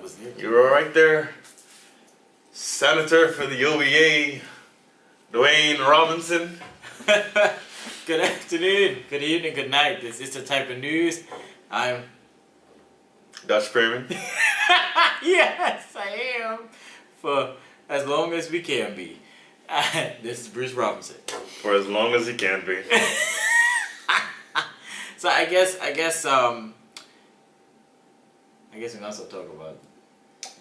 was there. You were right there. Senator for the OVA, Dwayne Robinson. Good afternoon, good evening, good night. This is the type of news. I'm Dutch Pearman. Yes, I am. For as long as we can be. This is Bruce Robinson. For as long as he can be. So I guess we can also talk about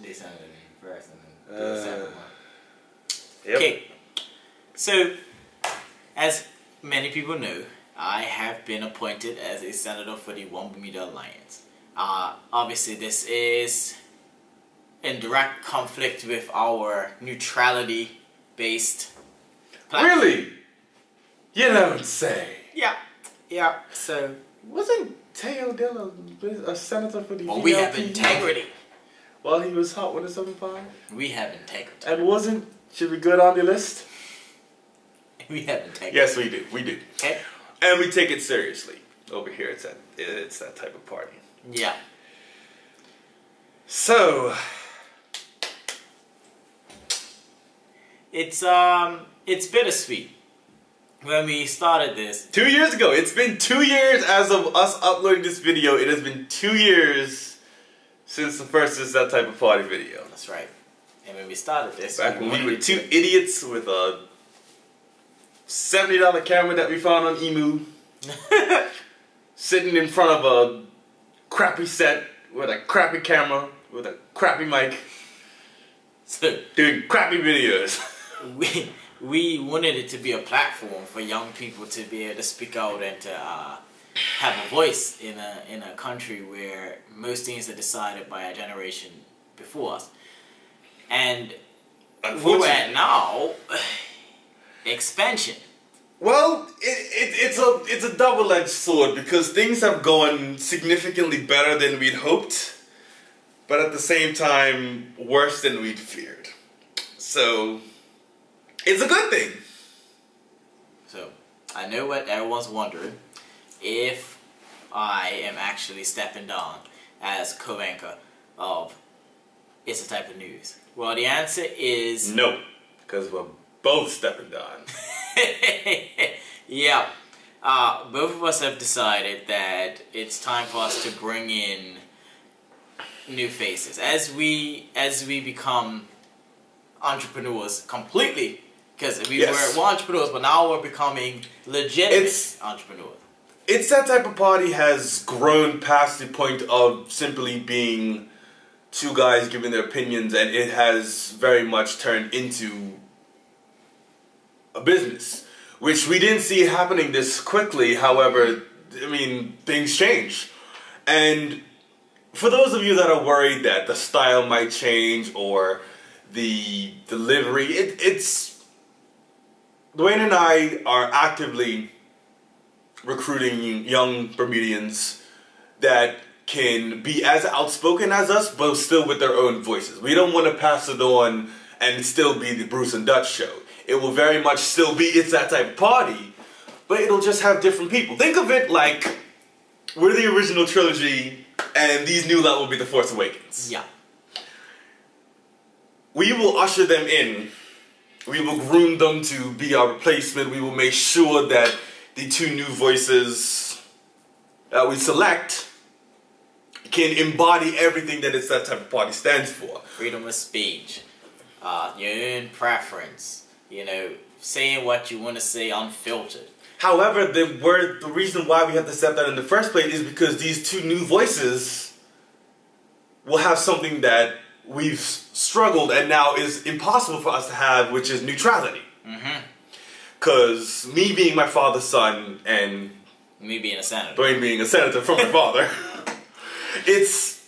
this Saturday first and then the second one. Yep. Okay. So as many people know, I have been appointed as a senator for the One Bermuda Alliance. Obviously this is in direct conflict with our neutrality based platform. Really? You don't say. Yeah, so wasn't Teo Dilla a senator for the well, we have integrity. While he was hot with a 7.5? We have integrity. And should we go down the list? We have integrity. Yes, we do. We do. Okay. And we take it seriously. Over here, it's that type of party. Yeah. So it's bittersweet. When we started this 2 years ago, it's been 2 years as of us uploading this video. It has been 2 years since the first Is That Type of Party video. That's right. And when we started this, back when we were two idiots with a $70 camera that we found on Emu, sitting in front of a crappy set with a crappy camera with a crappy mic, so doing crappy videos. We wanted it to be a platform for young people to be able to speak out and to have a voice in a country where most things are decided by a generation before us. And where we're at now, expansion. Well, it's a double-edged sword because things have gone significantly better than we'd hoped, but at the same time worse than we'd feared. So it's a good thing. So I know what everyone's wondering, if I am actually stepping down as co-anchor of It's a Type of News. Well, the answer is no, because we're both stepping down. Yeah, both of us have decided that it's time for us to bring in new faces as we become entrepreneurs completely. Because we're entrepreneurs, but now we're becoming legitimate entrepreneurs. It's That Type of Party has grown past the point of simply being two guys giving their opinions, and it has very much turned into a business, which we didn't see happening this quickly. However, I mean, things change. And for those of you that are worried that the style might change or the delivery, Dwayne and I are actively recruiting young Bermudians that can be as outspoken as us, but still with their own voices. We don't want to pass it on and still be the Bruce and Dutch show. It will very much still be It's That Type of Party, but it'll just have different people. Think of it like we're the original trilogy and these new lot will be the Force Awakens. Yeah. We will usher them in. We will groom them to be our replacement. We will make sure that the two new voices that we select can embody everything that It's That Type of Party stands for. Freedom of speech, your own preference, you know, saying what you want to say unfiltered. However, the reason why we have to set that in the first place is because these two new voices will have something that we've struggled and now is impossible for us to have, which is neutrality. Because me being my father's son and me being a senator, Dwayne being a senator from my father, it's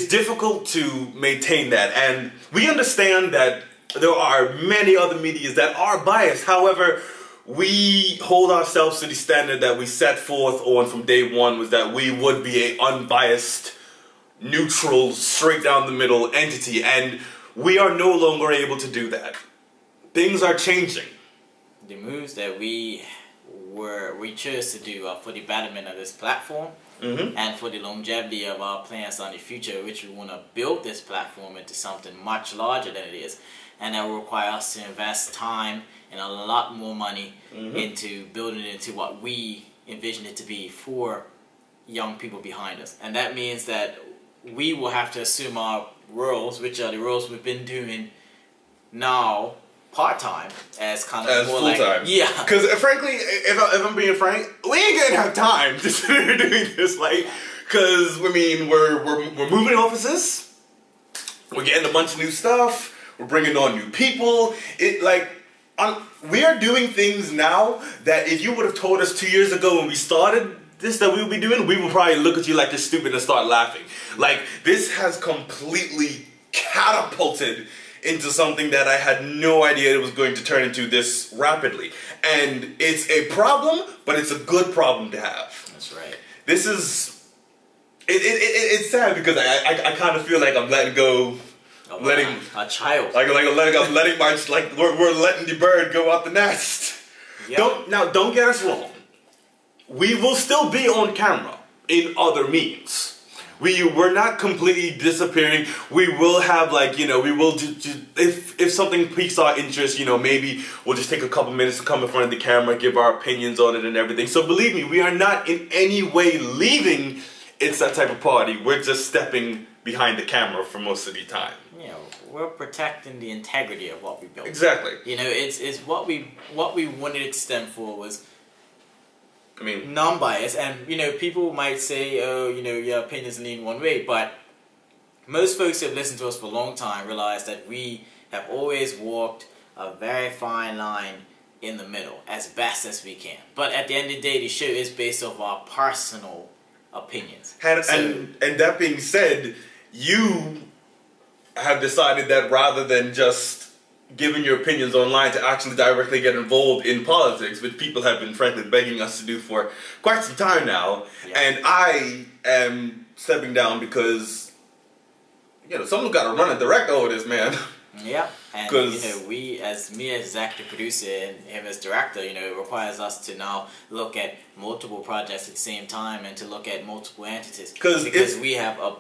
difficult to maintain that. And we understand that there are many other medias that are biased. However, we hold ourselves to the standard that we set forth on from day one, was that we would be an unbiased, neutral, straight down the middle entity, and we are no longer able to do that. Things are changing. The moves that we chose to do for the betterment of this platform and for the longevity of our plans on the future, which we want to build this platform into something much larger than it is. And that will require us to invest time and a lot more money into building it into what we envision it to be for young people behind us. And that means that we will have to assume our roles, which are the roles we've been doing now part-time, as kind of as more full-time. like, yeah. Because frankly, if I'm being frank, we ain't gonna have time to sit here doing this, like, because I mean, we're moving offices, we're getting a bunch of new stuff, we're bringing on new people. We are doing things now that if you would have told us 2 years ago when we started this that we would be doing, we would probably look at you like you're stupid and start laughing. Like, this has completely catapulted into something that I had no idea it was going to turn into this rapidly. And it's a problem, but it's a good problem to have. That's right. This is... It's sad because I kind of feel like I'm letting go... letting a child. I'm letting my... Like, we're letting the bird go out the nest. Yep. Don't get us wrong. We will still be on camera in other means. We're not completely disappearing. We will have, like, you know, we will if something piques our interest, you know, maybe we'll just take a couple minutes to come in front of the camera, give our opinions on it and everything. So believe me, we are not in any way leaving It's That Type of Party. We're just stepping behind the camera for most of the time. You know, we're protecting the integrity of what we built. Exactly. You know, it's what we wanted it to stem for was, I mean, non-biased. And you know, people might say, oh, you know, your opinions lean one way, but most folks who have listened to us for a long time realize that we have always walked a very fine line in the middle as best as we can. But at the end of the day, the show is based off our personal opinions. And that being said, you have decided that rather than just giving your opinions online, to actually directly get involved in politics, which people have been frankly begging us to do for quite some time now. Yeah. And I am stepping down because, you know, someone's got to run and direct all of this, man. Yeah, and you know, me as executive producer and him as director, you know, it requires us to now look at multiple projects at the same time and to look at multiple entities because we have a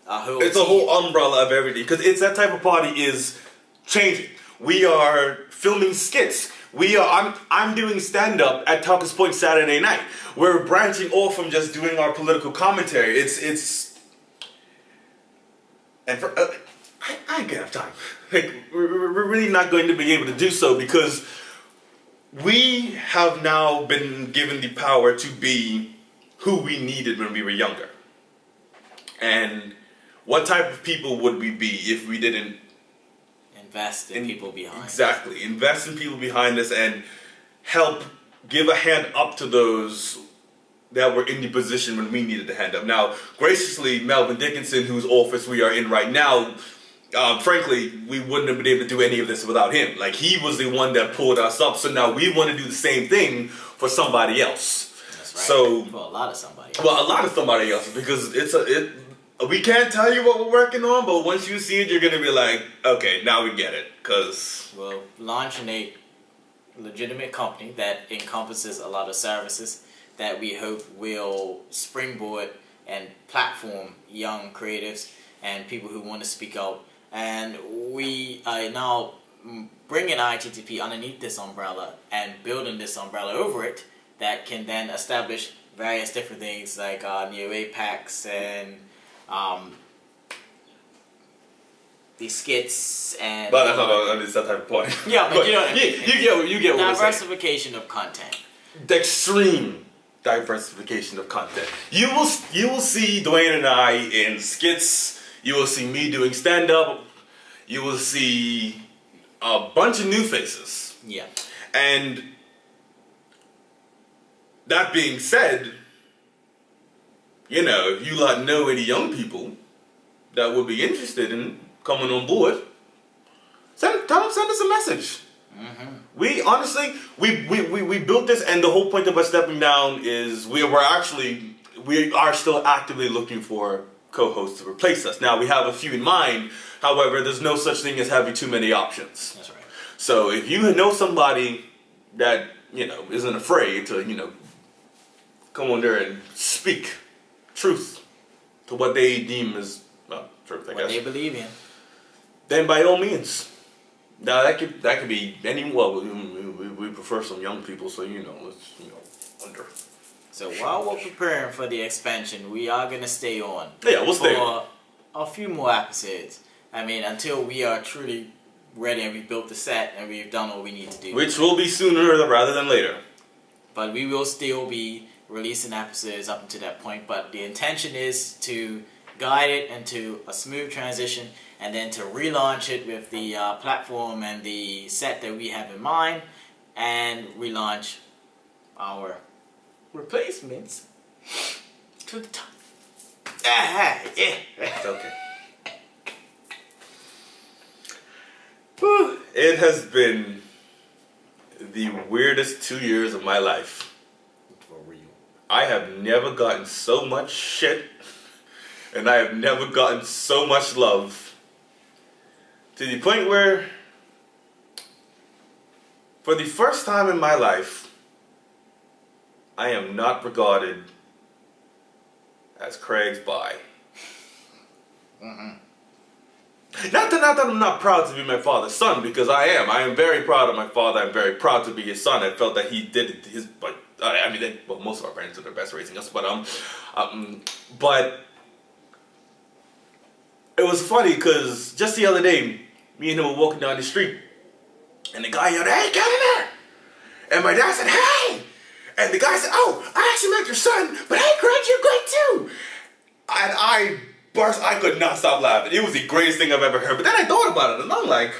whole it's team. A whole umbrella of everything. Because It's That Type of Party is changing. We are filming skits. I'm doing stand-up at Talkers Point Saturday night. We're branching off from just doing our political commentary. And for I ain't gonna have time. Like, we're really not going to be able to do so because we have now been given the power to be who we needed when we were younger. And what type of people would we be if we didn't invest in people behind us? Exactly. Invest in people behind us and help give a hand up to those that were in the position when we needed a hand up. Now, graciously, Melvin Dickinson, whose office we are in right now, frankly, we wouldn't have been able to do any of this without him. Like, he was the one that pulled us up, so now we want to do the same thing for somebody else. That's right. So, well, a lot of somebody else. Well, a lot of somebody else, because we can't tell you what we're working on, but once you see it, you're going to be like, okay, now we get it, because... Well, launching a legitimate company that encompasses a lot of services that we hope will springboard and platform young creatives and people who want to speak out. And we are now bringing ITTP underneath this umbrella and building this umbrella over it that can then establish various different things like Neo Apex and the skits and... But that's not it's that type of point. Yeah, but you know what I mean. You get what diversification of content. The extreme diversification of content. You will see Dwayne and I in skits. You will see me doing stand-up. You will see a bunch of new faces. Yeah. And that being said, you know, if you know any young people that would be interested in coming on board, send us a message. Mm-hmm. We honestly, we built this, and the whole point of us stepping down is we are still actively looking for co-hosts to replace us. Now, we have a few in mind. However, there's no such thing as having too many options. That's right. So if you know somebody that, you know, isn't afraid to, you know, come on there and speak truth to what they deem as truth, I guess. What they believe in. Then by all means. Now that could be any. Well, we prefer some young people, so let's under. So while we're preparing for the expansion, we are gonna stay on. Yeah, we'll stay for a few more episodes. I mean, until we are truly ready and we built the set and we've done what we need to do. Which will be sooner rather than later. But we will still be releasing episodes up until that point. But the intention is to guide it into a smooth transition and then to relaunch it with the platform and the set that we have in mind and relaunch our replacements to the top. Yeah. It's okay. Whew. It has been the weirdest 2 years of my life. For real. I have never gotten so much shit, and I have never gotten so much love. To the point where, for the first time in my life, I am not regarded as Craig's bi. Not that I'm not proud to be my father's son, because I am. I am very proud of my father. I'm very proud to be his son. I felt that he did his, but I mean, well, most of our parents did their best raising us, but it was funny because just the other day, me and him were walking down the street, and the guy yelled, "Hey, get in there!" And my dad said, "Hey!" And the guy said, "Oh, I actually met your son, but hey, Craig, you're great too." And I burst. I could not stop laughing. It was the greatest thing I've ever heard. But then I thought about it, and I'm like,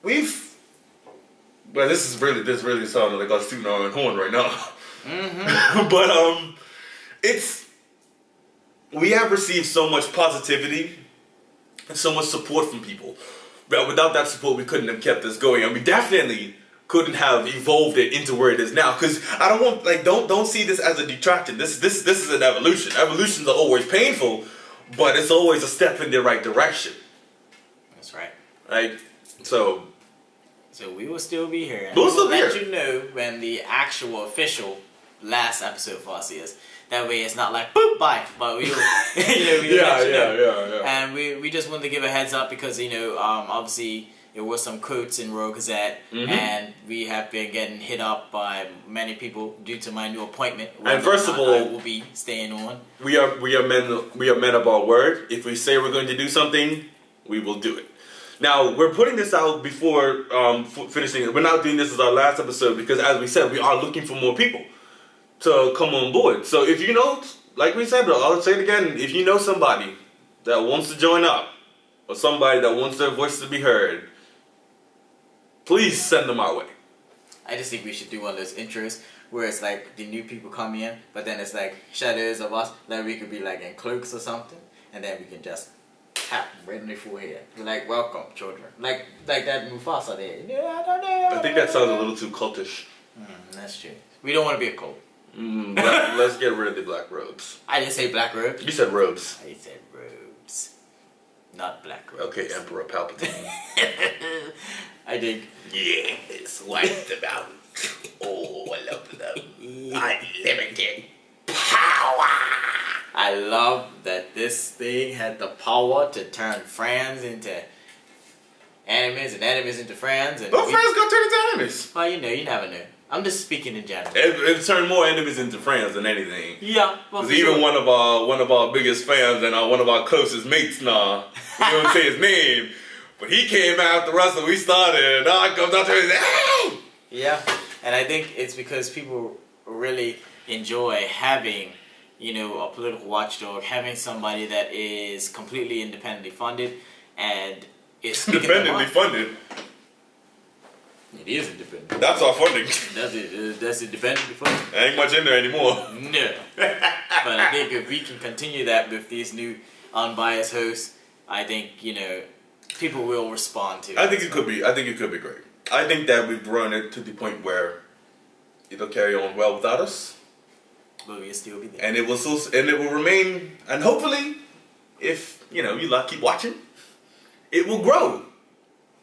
well, this really sounded like us tooting our own horn right now. Mm-hmm. But we have received so much positivity and so much support from people. But without that support, we couldn't have kept this going, and we definitely couldn't have evolved it into where it is now. Because I don't want, don't see this as a detraction. This is an evolution. Evolutions are always painful, but it's always a step in the right direction. That's right. Right? So we will still be here. And we'll still be let here. you know when the actual official last episode for us is. That way it's not like, boop, bye. But we will, Yeah. And we just wanted to give a heads up because, obviously there was some quotes in Royal Gazette, and we have been getting hit up by many people due to my new appointment. And first of all, I will be staying on. We are men of our word. If we say we're going to do something, we will do it. Now, we're putting this out before finishing it. We're not doing this as our last episode because, as we said, we are looking for more people to come on board. So if you know, like we said, I'll say it again, if you know somebody that wants to join up, or somebody that wants their voice to be heard, please send them our way. I just think we should do one of those intros where it's like the new people come in, but then it's like shadows of us, like we could be like in cloaks or something, and then we can just tap right in their forehead. Like, welcome, children. Like that Mufasa there. I don't know. I think that sounds a little too cultish. That's true. We don't want to be a cult. Let's get rid of the black robes. I didn't say black robes. You said robes. I said robes. Not black robes. Okay, Emperor Palpatine. I think. Yes, wipe them out. Oh, I love them. Unlimited power. I love that this thing had the power to turn friends into enemies and enemies into friends. And friends gonna turn into enemies? Well, you never know. I'm just speaking in general. It turned more enemies into friends than anything. Yeah. Well, because even one of our biggest fans and one of our closest mates now, we don't say his name, but he came after us and we started, and now I comes out to him and says, "Hey!" Yeah, and I think it's because people really enjoy having, a political watchdog, having somebody that is completely independently funded and is speaking independently funded. It is independent. That's our funding. That's independently funded. There ain't much in there anymore. No. But I think if we can continue that with these new unbiased hosts, I think, people will respond to it. I think it could be great. I think that we've run it to the point where it'll carry on well without us. But we'll still be there. And it will remain, and hopefully, if, you keep watching, it will grow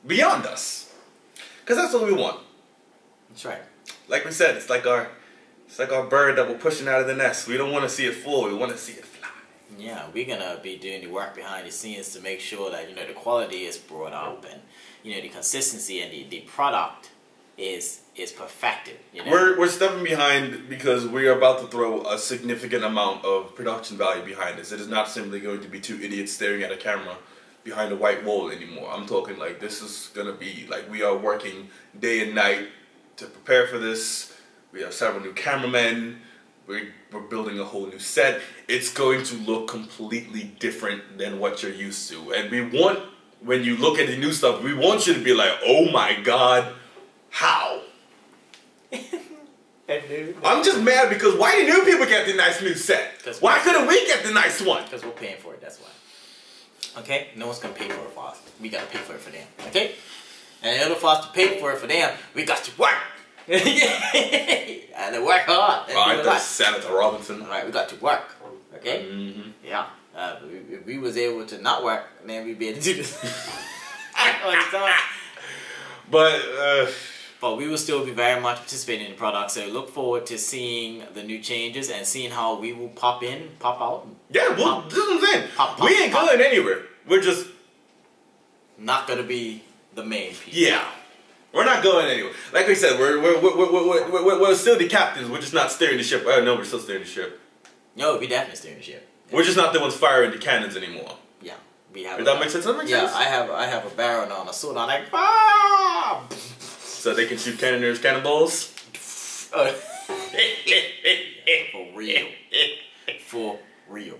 beyond us. Because that's what we want. That's right. Like we said, it's like our It's like our bird that we're pushing out of the nest. We don't want to see it fall. We want to see it fly. Yeah, we're gonna be doing the work behind the scenes to make sure that the quality is brought up and the consistency and the product is perfected. We're stepping behind because we are about to throw a significant amount of production value behind this. It is not simply going to be two idiots staring at a camera behind a white wall anymore. I'm talking like this is gonna be like we are working day and night to prepare for this. We have several new cameramen. We're building a whole new set. It's going to look completely different than what you're used to. And we want, when you look at the new stuff, we want you to be like, oh my God, how? I'm just mad because why do new people get the nice new set? Why couldn't we get the nice one? Because we're paying for it, that's why. Okay? No one's going to pay for it for us. We got to pay for it for them. Okay? And in order for us to pay for it for them, we got to work. And to work hard. Alright, that's Senator Robinson. Alright, we got to work. Okay? Mm-hmm. Yeah. If we was able to not work, then we'd be able to do this. But we will still be very much participating in the product, so look forward to seeing the new changes and seeing how we will pop in, pop out. Yeah, well, this is what I'm saying. We ain't going anywhere. We're just not gonna be the main people. Yeah, we're not going anywhere. Like we said, we're still the captains. We're just not steering the ship. No, we're still steering the ship. No, we definitely steering the ship. We're just not the ones firing the cannons anymore. Yeah, we have. Does that make sense? Does that make sense? I have a barrel on a sword on like. So they can shoot cannoners, cannonballs? For real. For real.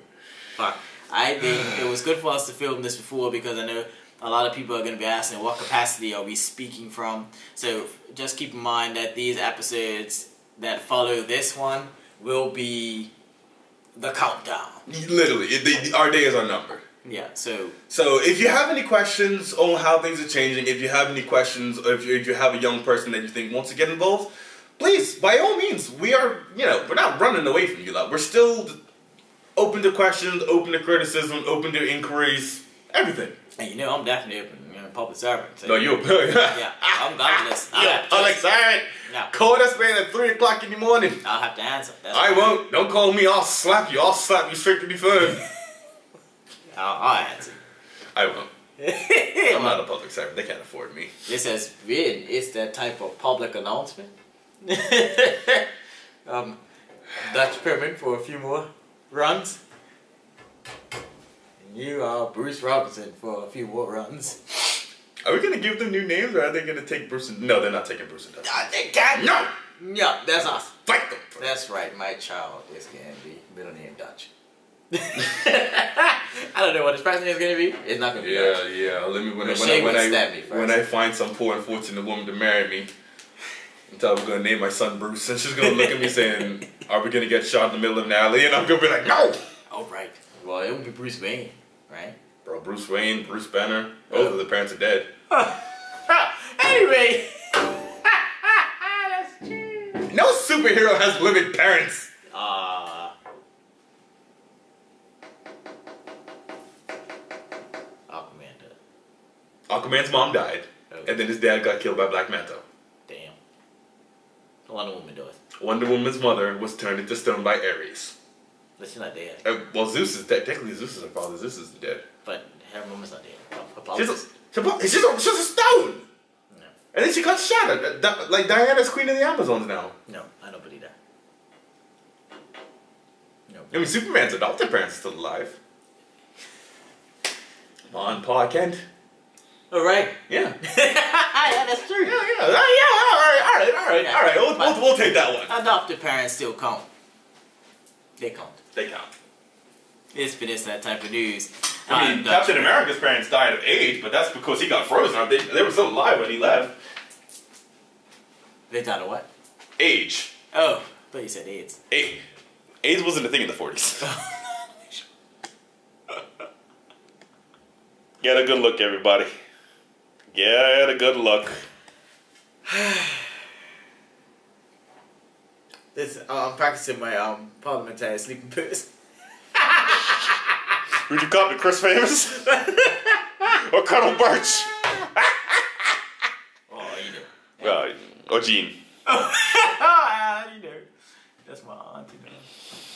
But I think it was good for us to film this before because I know a lot of people are going to be asking what capacity are we speaking from. So just keep in mind that these episodes that follow this one will be the countdown. Literally. Our days are numbered. Yeah, so if you have any questions on how things are changing, if you have any questions, or if you have a young person that you think wants to get involved, please, by all means, we are, we're not running away from you. We're still open to questions, open to criticism, open to inquiries, everything. And I'm definitely open. Public servant. So no, you're yeah, I'm godless. Yeah, public servant. Yeah. Call us man at 3 o'clock in the morning. I'll have to answer. I won't. Don't call me. I'll slap you. I'll slap you straight to the phone. I'll answer. I won't. I'm not a public servant. They can't afford me. This has been. It's that type of public announcement. Dutch Pearman for a few more runs. And you are Bruce Robinson for a few more runs. Are we gonna give them new names, or are they gonna take Bruce? No, they're not taking Bruce and Dutch. They can't. No. Yeah, that's us. Fight them. That's right. My child is gonna be middle name Dutch. I don't know what his first name is gonna be. It's not gonna be Dutch. Yeah. Let me when I find some poor unfortunate woman to marry me, and tell her we're gonna name my son Bruce, and she's gonna look at me saying, "Are we gonna get shot in the middle of an alley?" And I'm gonna be like, "No." Oh right. Well, it won't be Bruce Wayne, right? Bro, Bruce Wayne, Bruce Banner, both of the parents are dead. Anyway. That's true. No superhero has living parents. Aquaman did. Aquaman's mom died, and then his dad got killed by Black Manta. Damn. Wonder Woman does. Wonder Woman's mother was turned into stone by Ares. But she's not dead. Well, Zeus is dead. Technically, Zeus is her father. Zeus is dead. But her woman's not dead. She's just a stone. No. And then she got shot. Like Diana's queen of the Amazons now. No, I don't believe that. No. I mean, Superman's adopted parents are still alive. Come on, Pa Kent. All right. Yeah. Yeah, that's true. Yeah. All right. We'll take that one. Adopted parents still count. They count. They count. It's been that type of news. I mean, Captain America's parents died of age, but that's because he got frozen. They were still alive when he left. They died of what? Age. Oh, I thought you said AIDS. AIDS wasn't a thing in the 40s. Get a good look, everybody. Get a good look. I'm practicing my parliamentary sleeping pills. Would you copy Chris Famous? Or Colonel Birch? Oh, you know. Or Gene. You know. That's my auntie, man.